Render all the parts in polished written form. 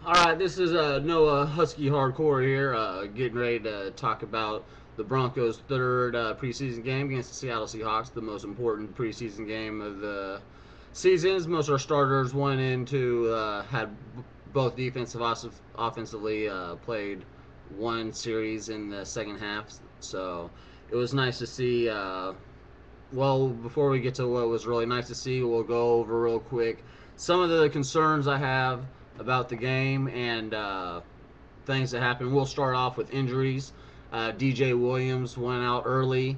All right, this is Noah Husky Hardcore here, getting ready to talk about the Broncos' third preseason game against the Seattle Seahawks, the most important preseason game of the seasons. Most of our starters went into had both offensively played one series in the second half, so it was nice to see. Well, before we get to what was really nice to see, we'll go over real quick some of the concerns I have about the game and things that happened. We'll start off with injuries. DJ Williams went out early.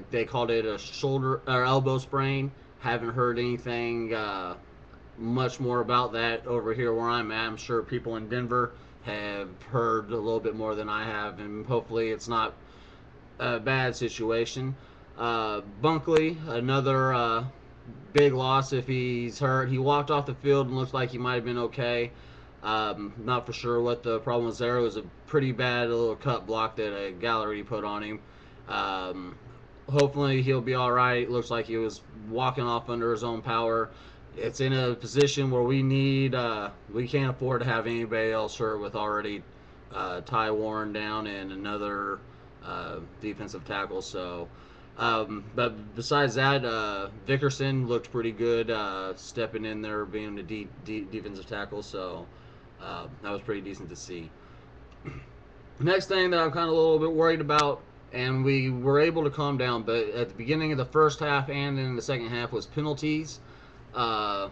They called it a shoulder or elbow sprain. Haven't heard anything much more about that over here where I'm at. I'm sure people in Denver have heard a little bit more than I have, and hopefully it's not a bad situation. Bunkley, another big loss if he's hurt. He walked off the field and looked like he might have been okay. Not for sure what the problem was there. It was a pretty bad little cut block that a gallery put on him. Um, Hopefully he'll be all right. Looks like he was walking off under his own power. It's in a position where we can't afford to have anybody else hurt with already Ty Warren down and another defensive tackle. So, but besides that, Vickerson looked pretty good, stepping in there, being a defensive tackle. So that was pretty decent to see. Next thing that I'm kind of a little bit worried about, and we were able to calm down, but at the beginning of the first half and in the second half was penalties. Uh,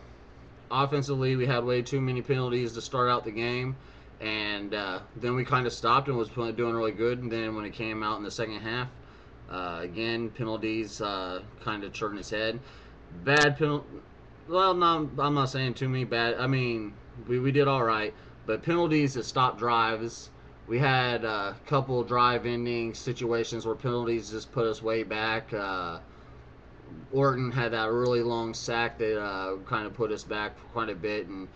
Offensively, we had way too many penalties to start out the game, and then we kind of stopped and was doing really good. And then when it came out in the second half, again penalties kind of turned its head. Bad penalty. Well, no, I'm not saying too many bad. I mean, we did all right, but penalties that stopped drives. We had a couple drive-ending situations where penalties just put us way back. Orton had that really long sack that kind of put us back quite a bit, and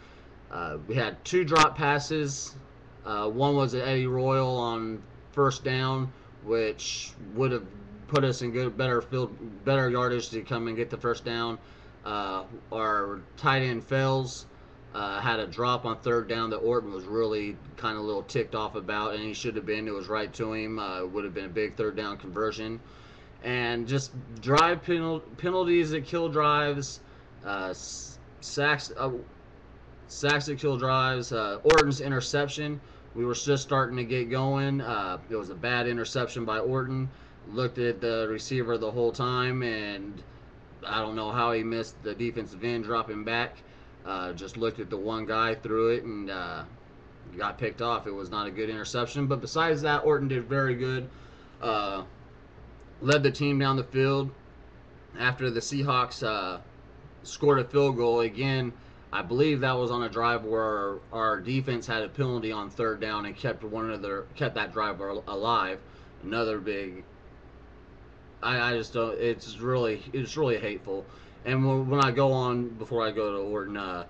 we had two drop passes. One was at Eddie Royal on first down, which would have put us in better yardage to come and get the first down. Our tight end Fells had a drop on third down that Orton was really kind of a little ticked off about, and he should have been. It was right to him. Would have been a big third down conversion. And just penalties that kill drives, sacks that kill drives. Orton's interception. We were just starting to get going. It was a bad interception by Orton. Looked at the receiver the whole time, and I don't know how he missed the defensive end dropping back. Just looked at the one guy, threw it, and got picked off. It was not a good interception. But besides that, Orton did very good. Led the team down the field after the Seahawks scored a field goal. Again, I believe that was on a drive where our defense had a penalty on third down and kept that drive alive. Another big. I just don't. It's really hateful. And when I go on before I go to Orton, I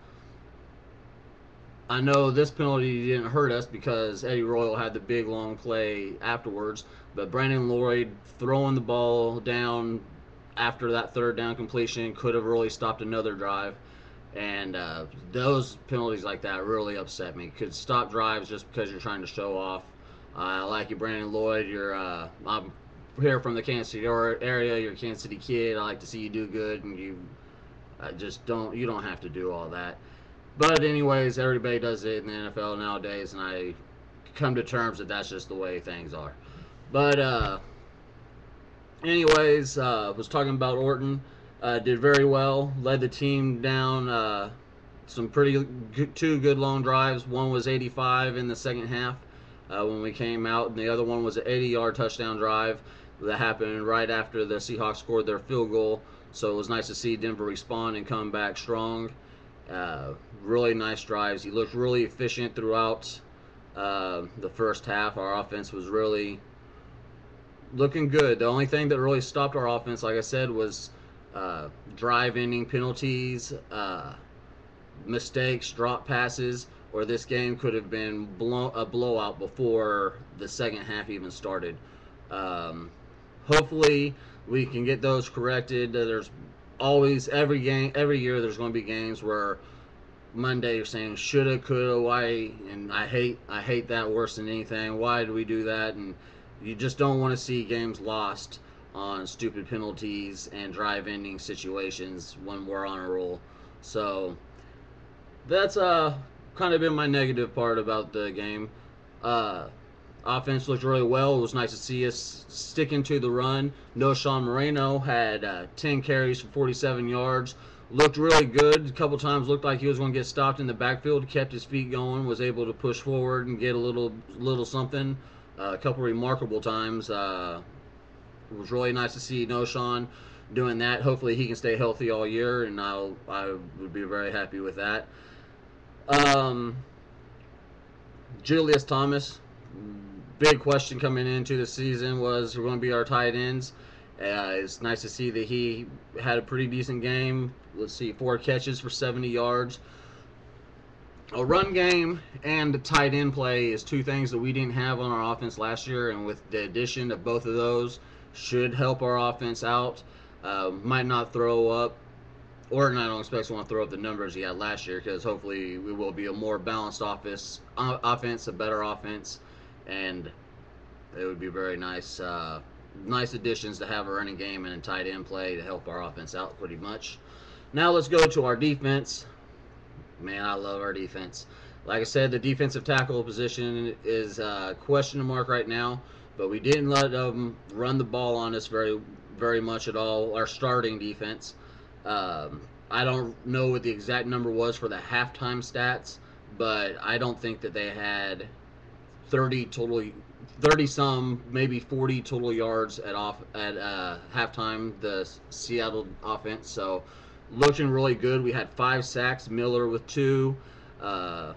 know this penalty didn't hurt us because Eddie Royal had the big long play afterwards, but Brandon Lloyd throwing the ball down after that third down completion could have really stopped another drive. And those penalties like that really upset me. Could stop drives just because you're trying to show off. I like you, Brandon Lloyd. I'm here from the Kansas City area. You're a Kansas City kid. I like to see you do good, and you don't have to do all that. But anyways, everybody does it in the NFL nowadays, and I come to terms that that's just the way things are. But anyways, was talking about Orton. Did very well. Led the team down some two good long drives. One was 85 in the second half when we came out, and the other one was an 80-yard touchdown drive that happened right after the Seahawks scored their field goal. So it was nice to see Denver respond and come back strong. Really nice drives. He looked really efficient throughout the first half. Our offense was really looking good. The only thing that really stopped our offense, like I said, was drive-ending penalties, mistakes, drop passes, or this game could have been a blowout before the second half even started. Hopefully, we can get those corrected. There's always every year there's going to be games where Monday you're saying shoulda, coulda, why, and I hate that worse than anything. Why do we do that? And you just don't want to see games lost on stupid penalties and drive-ending situations when we're on a roll. So that's kind of been my negative part about the game. Uh, Offense looked really well. It was nice to see us sticking to the run. No Sean Moreno had 10 carries for 47 yards. Looked really good. A couple times looked like he was going to get stopped in the backfield. Kept his feet going. Was able to push forward and get a little something. A couple remarkable times. It was really nice to see No Sean doing that. Hopefully he can stay healthy all year, and I would be very happy with that. Um, Julius Thomas, big question coming into the season was who are going to be our tight ends. It's nice to see that he had a pretty decent game. Let's see, 4 catches for 70 yards. A run game and the tight end play is two things that we didn't have on our offense last year, and with the addition of both of those, should help our offense out. Might not throw up, or I don't expect to want to throw up the numbers he had last year, because hopefully we will be a more balanced offense, a better offense, and it would be very nice. Nice additions to have a running game and a tight end play to help our offense out pretty much. Now let's go to our defense. Man, I love our defense. Like I said, the defensive tackle position is a question mark right now, but we didn't let them run the ball on us very much at all. Our starting defense. I don't know what the exact number was for the halftime stats, but I don't think that they had 30 some, maybe 40 total yards at halftime. The Seattle offense, so looking really good. We had 5 sacks, Miller with 2, Dumerville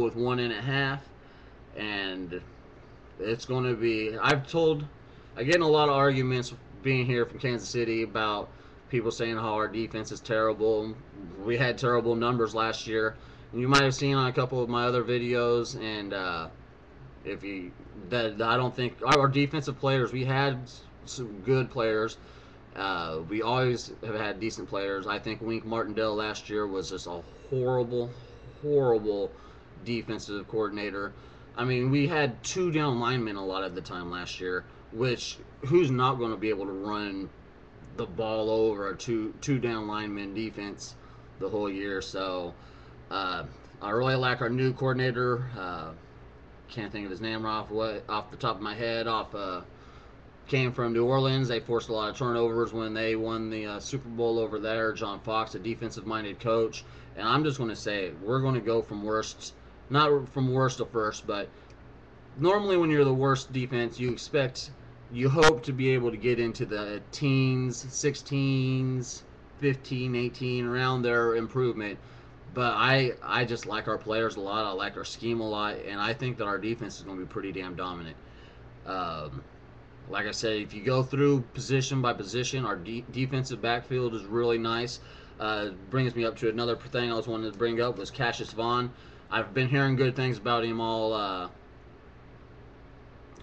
with 1.5, and it's going to be. I get in a lot of arguments being here from Kansas City about people saying how our defense is terrible. We had terrible numbers last year. You might have seen on a couple of my other videos, and if you that I don't think our defensive players. We had some good players. We always have had decent players. I think Wink Martindale last year was just a horrible defensive coordinator. I mean, we had 2 down linemen a lot of the time last year, which who's not going to be able to run the ball over a two down lineman defense the whole year? So I really like our new coordinator. Can't think of his name off the top of my head. Came from New Orleans. They forced a lot of turnovers when they won the Super Bowl over there. John Fox, a defensive-minded coach, and I'm just going to say we're going to go from worst, not from worst to first, but normally when you're the worst defense, you hope to be able to get into the teens, 16s, 15, 18, around their improvement. But I just like our players a lot. I like our scheme a lot, and I think that our defense is going to be pretty damn dominant. Like I said, if you go through position by position, our defensive backfield is really nice. Brings me up to another thing I was wanting to bring up was Cassius Vaughn. I've been hearing good things about him all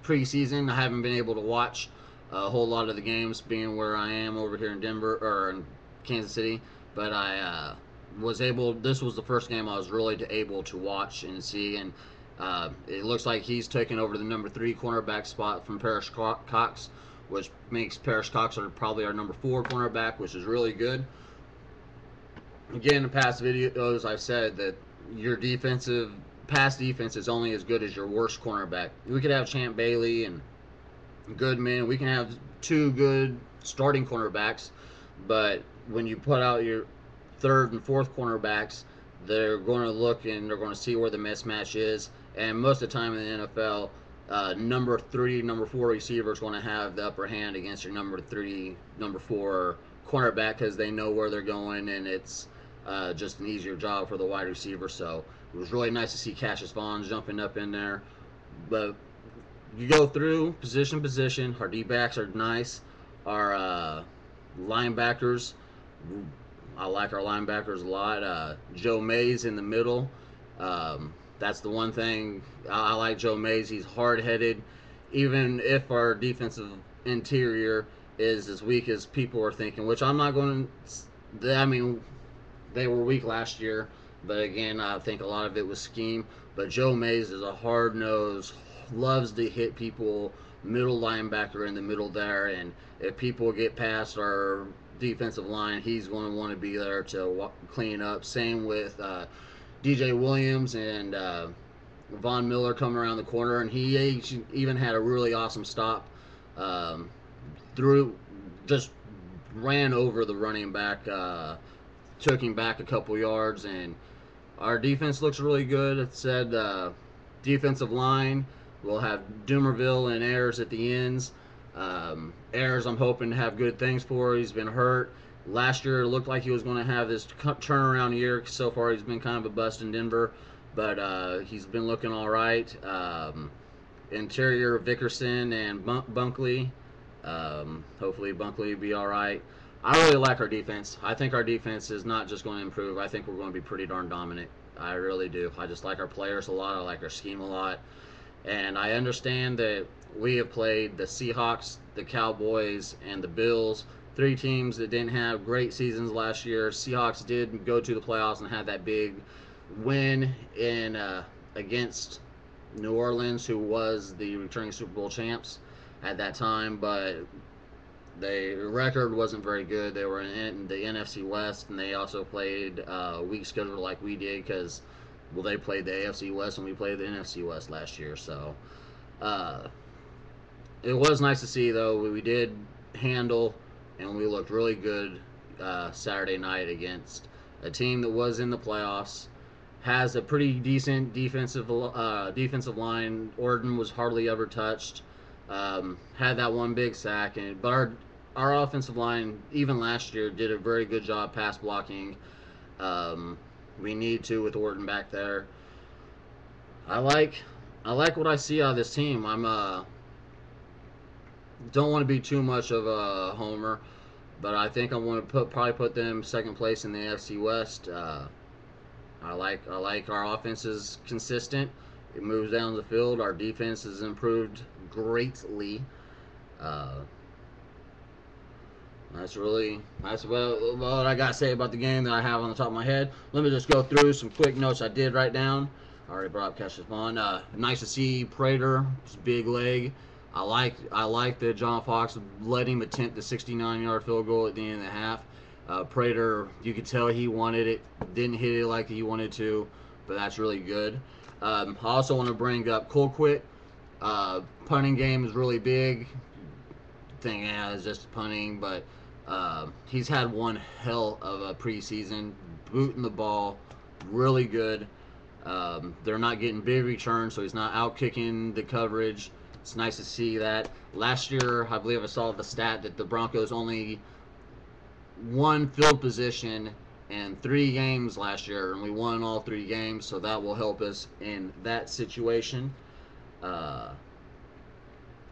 preseason. I haven't been able to watch a whole lot of the games, being where I am over here in Denver or in Kansas City. But I was able. This was the first game I was really able to watch and see, and it looks like he's taking over the number 3 cornerback spot from Parrish Cox, which makes Parrish Cox probably our number 4 cornerback, which is really good. Again, in past videos, I've said that your pass defense is only as good as your worst cornerback. We could have Champ Bailey and Goodman. We can have 2 good starting cornerbacks, but when you put out your 3rd and 4th cornerbacks, they're going to look and they're going to see where the mismatch is. And most of the time in the NFL, number 3, number 4 receiver is going to have the upper hand against your number 3, number 4 cornerback, because they know where they're going, and it's just an easier job for the wide receiver. So it was really nice to see Cassius Vaughn jumping up in there. But you go through position. Our D-backs are nice. Our linebackers, I like our linebackers a lot. Joe Mays in the middle. That's the one thing I like Joe Mays. He's hard-headed. Even if our defensive interior is as weak as people are thinking, which I'm not going to. I mean, they were weak last year, but again, I think a lot of it was scheme. But Joe Mays is a hard nose, loves to hit people, middle linebacker in the middle there, and if people get past our defensive line, he's going to want to be there to clean up. Same with DJ Williams and Von Miller coming around the corner, and he even had a really awesome stop um, through, just ran over the running back, took him back a couple yards, and our defense looks really good. It said defensive line. We'll have Dumerville and Ayers at the ends. Ayers, I'm hoping to have good things for. He's been hurt. Last year, it looked like he was going to have this turnaround year. So far, he's been kind of a bust in Denver, but he's been looking all right. Interior, Vickerson and Bunkley. Hopefully, Bunkley will be all right. I really like our defense. I think our defense is not just going to improve. I think we're going to be pretty darn dominant. I really do. I just like our players a lot. I like our scheme a lot. And I understand that we have played the Seahawks, the Cowboys, and the Bills, three teams that didn't have great seasons last year. Seahawks did go to the playoffs and had that big win in against New Orleans, who was the returning Super Bowl champs at that time, but their record wasn't very good. They were in the NFC West, and they also played a weak schedule like we did because, well, they played the AFC West and we played the NFC West last year. So it was nice to see, though. We did handle, and we looked really good Saturday night against a team that was in the playoffs. Has a pretty decent defensive line. Orton was hardly ever touched. Had that one big sack, but our offensive line, even last year, did a very good job pass blocking. We need to with Orton back there. I like what I see out of this team. Don't want to be too much of a homer, but I think I'm going to probably put them second place in the AFC West. I like our offense is consistent. It moves down the field. Our defense has improved greatly. That's what I got to say about the game that I have on the top of my head. Let me just go through some quick notes I did write down. I already brought up Cassius Vaughn. Nice to see Prater, his big leg. I like that John Fox let him attempt the 69-yard field goal at the end of the half. Prater, you could tell he wanted it, didn't hit it like he wanted to, but that's really good. I also want to bring up Colquitt. Punting game is really big. Thing is just punting, but he's had one hell of a preseason, booting the ball, really good. They're not getting big returns, so he's not out kicking the coverage. It's nice to see that. Last year, I believe I saw the stat that the Broncos only won field position in 3 games last year, and we won all 3 games, so that will help us in that situation.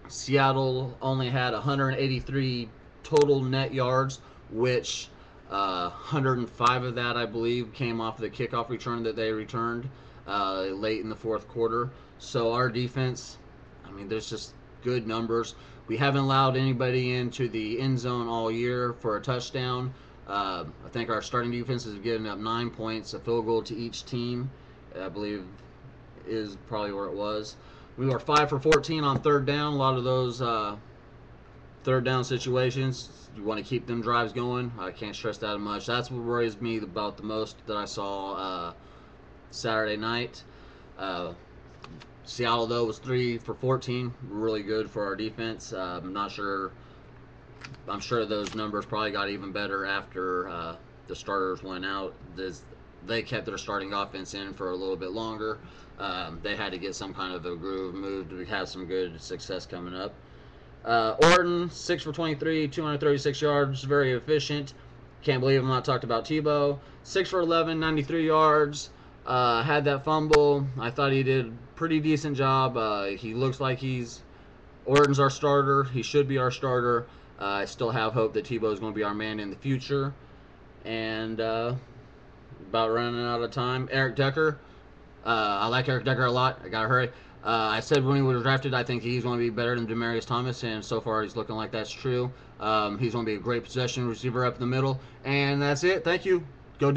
Seattle only had 183 total net yards, which 105 of that, I believe, came off the kickoff return that they returned late in the fourth quarter. So our defense, I mean, there's just good numbers. We haven't allowed anybody into the end zone all year for a touchdown. I think our starting defense has given up 9 points, a field goal to each team, I believe is probably where it was. We were 5 for 14 on third down. A lot of those third down situations, you want to keep them drives going. I can't stress that much. That's what worries me about the most that I saw Saturday night. Seattle, though, was 3 for 14. Really good for our defense. I'm sure those numbers probably got even better after the starters went out. They kept their starting offense in for a little bit longer. They had to get some kind of a groove moved. We have some good success coming up. Orton, 6 for 23, 236 yards, very efficient. Can't believe I'm not talked about Tebow. 6 for 11, 93 yards. Had that fumble. I thought he did a pretty decent job. He looks like Orton's our starter. He should be our starter. I still have hope that Tebow is going to be our man in the future. And about running out of time. Eric Decker. I like Eric Decker a lot. I got to hurry. I said when he was drafted, I think he's going to be better than Demaryius Thomas, and so far he's looking like that's true. He's going to be a great possession receiver up in the middle. And that's it. Thank you.